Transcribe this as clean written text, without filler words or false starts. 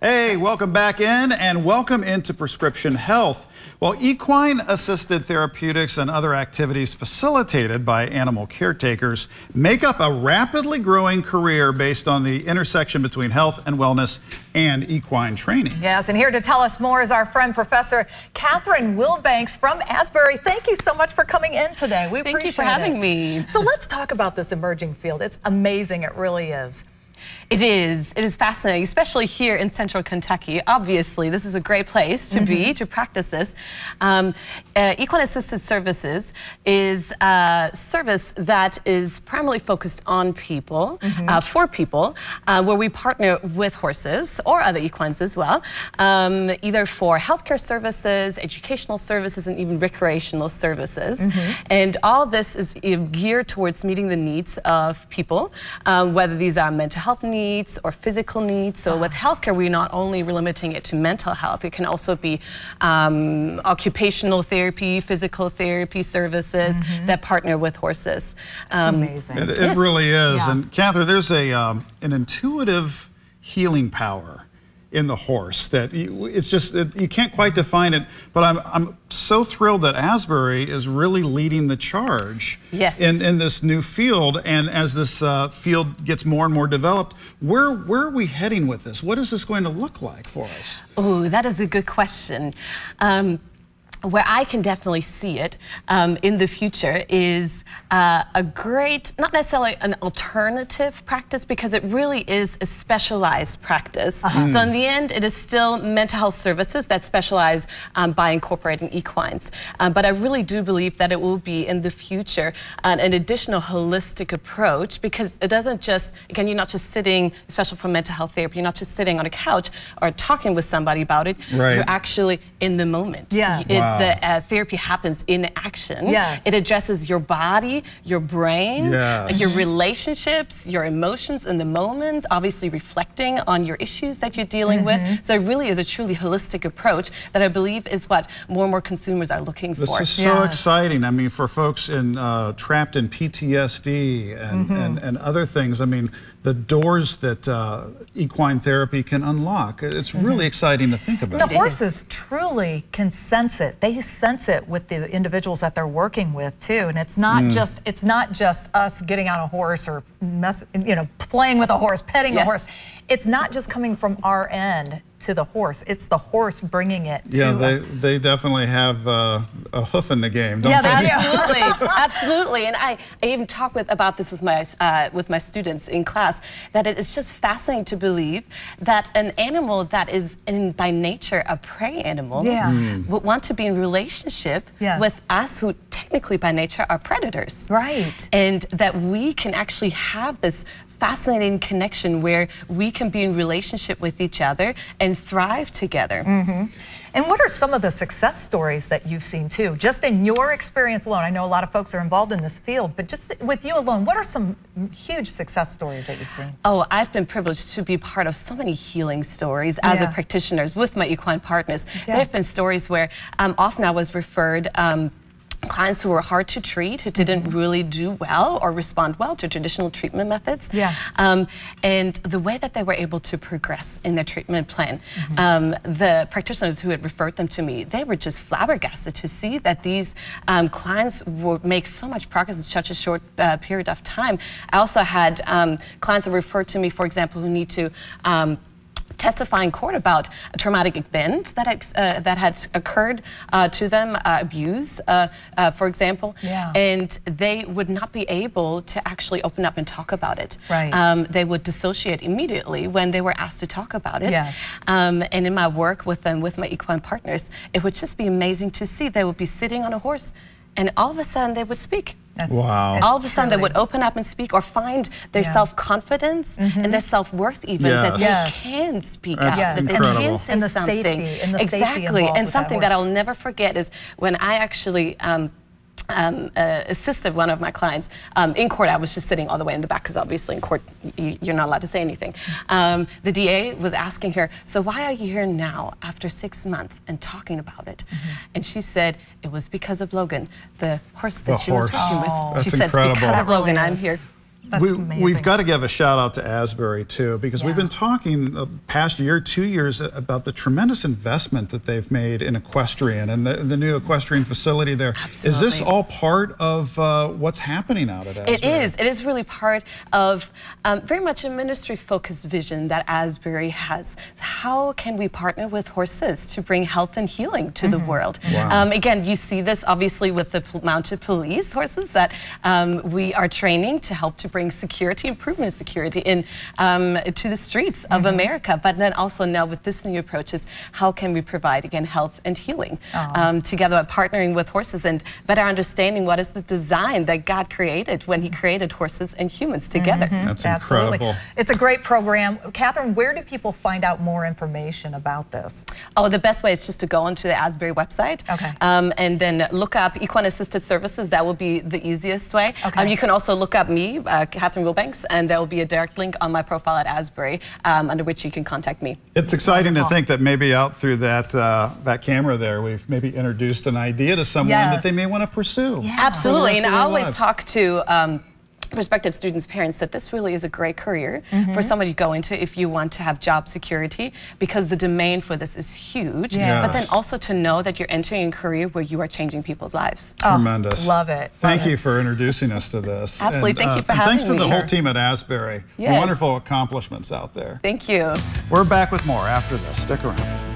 Hey, welcome back in and welcome into Prescription Health. Well, equine-assisted therapeutics and other activities facilitated by animal caretakers make up a rapidly growing career based on the intersection between health and wellness and equine training. Yes, and here to tell us more is our friend, Professor Cathrin Wilbanks from Asbury. Thank you so much for coming in today. We appreciate it. Thank you for having me. So let's talk about this emerging field. It's amazing. It really is. It is fascinating, especially here in Central Kentucky. Obviously, this is a great place to be, to practice this. Equine-Assisted Services is a service that is primarily focused on people, for people, where we partner with horses or other equines as well, either for healthcare services, educational services, and even recreational services. And all this is geared towards meeting the needs of people, whether these are mental health needs or physical needs. So with healthcare, we're not only limiting it to mental health, it can also be occupational therapy, physical therapy services that partner with horses. Amazing. It really is. Yeah. And Cathrin, there's an intuitive healing power in the horse that it's just, you can't quite define it, but I'm so thrilled that Asbury is really leading the charge in this new field. And as this field gets more and more developed, where are we heading with this? What is this going to look like for us? Oh, that is a good question. Where I can definitely see it in the future is a great, not necessarily an alternative practice, because it really is a specialized practice. So in the end, it is still mental health services that specialize by incorporating equines. But I really do believe that it will be in the future an additional holistic approach, because it doesn't just, again, you're not just sitting, especially for mental health therapy, you're not just sitting on a couch or talking with somebody about it. You're actually in the moment. The therapy happens in action. It addresses your body, your brain, your relationships, your emotions in the moment, obviously reflecting on your issues that you're dealing with. So it really is a truly holistic approach that I believe is what more and more consumers are looking for. This is so exciting. I mean, for folks trapped in PTSD and other things, I mean, the doors that equine therapy can unlock. It's really exciting to think about. The horses truly can sense it. They sense it with the individuals that they're working with too, and it's not just us getting on a horse or playing with a horse, petting a horse. It's not just coming from our end to the horse. It's the horse bringing it to us. They definitely have a hoof in the game, don't they? Absolutely, absolutely. And I even talk about this with my students in class, that it is just fascinating to believe that an animal that is by nature a prey animal would want to be in relationship with us, who technically by nature are predators. And that we can actually have this fascinating connection where we can be in relationship with each other and thrive together. And what are some of the success stories that you've seen too? Just in your experience alone, I know a lot of folks are involved in this field, but just with you alone, what are some huge success stories that you've seen? Oh, I've been privileged to be part of so many healing stories as a practitioner with my equine partners. There have been stories where often I was referred clients who were hard to treat, who didn't really do well or respond well to traditional treatment methods. And the way that they were able to progress in their treatment plan, the practitioners who had referred them to me, they were just flabbergasted to see that these clients would make so much progress in such a short period of time. I also had clients that referred to me, for example, who need to testify in court about a traumatic event that had occurred to them, abuse, for example, and they would not be able to actually open up and talk about it. They would dissociate immediately when they were asked to talk about it. And in my work with them, with my equine partners, it would just be amazing to see. They would be sitting on a horse, and all of a sudden they would speak. All of a sudden they would open up and speak, or find their self-confidence and their self-worth even, that they can speak out, that they can say something. Exactly, and something that I'll never forget is when I actually assisted one of my clients in court. I was just sitting all the way in the back, because obviously in court you're not allowed to say anything. The DA was asking her, so why are you here now after 6 months and talking about it? And she said, it was because of Logan, the horse that she was working with. That's she said, incredible. it's because of Logan I'm here. That's amazing. We've got to give a shout out to Asbury too, because we've been talking the past year, 2 years about the tremendous investment that they've made in equestrian and the new equestrian facility there. Absolutely. Is this all part of what's happening out at Asbury? It is. It is really part of very much a ministry-focused vision that Asbury has. How can we partner with horses to bring health and healing to the world? Wow. Again, you see this obviously with the mounted police horses that we are training to help to bring security, improvement of security in to the streets of America. But then also now with this new approach is how can we provide, again, health and healing together, partnering with horses and better understanding what is the design that God created when He created horses and humans together. That's Absolutely. incredible. It's a great program. Cathrin, where do people find out more information about this? Oh, the best way is just to go onto the Asbury website and then look up Equine-Assisted Services. That will be the easiest way. You can also look up me, Cathrin Wilbanks, and there will be a direct link on my profile at Asbury under which you can contact me. It's exciting to think that maybe out through that that camera there, we've maybe introduced an idea to someone that they may want to pursue. Absolutely, and I always talk to prospective students' parents that this really is a great career for somebody to go into if you want to have job security, because the demand for this is huge, but then also to know that you're entering a career where you are changing people's lives. Tremendous. Love it. Thank you for introducing us to this. Absolutely. Thank you for having me. Thanks to the whole team at Asbury. Wonderful accomplishments out there. Thank you. We're back with more after this. Stick around.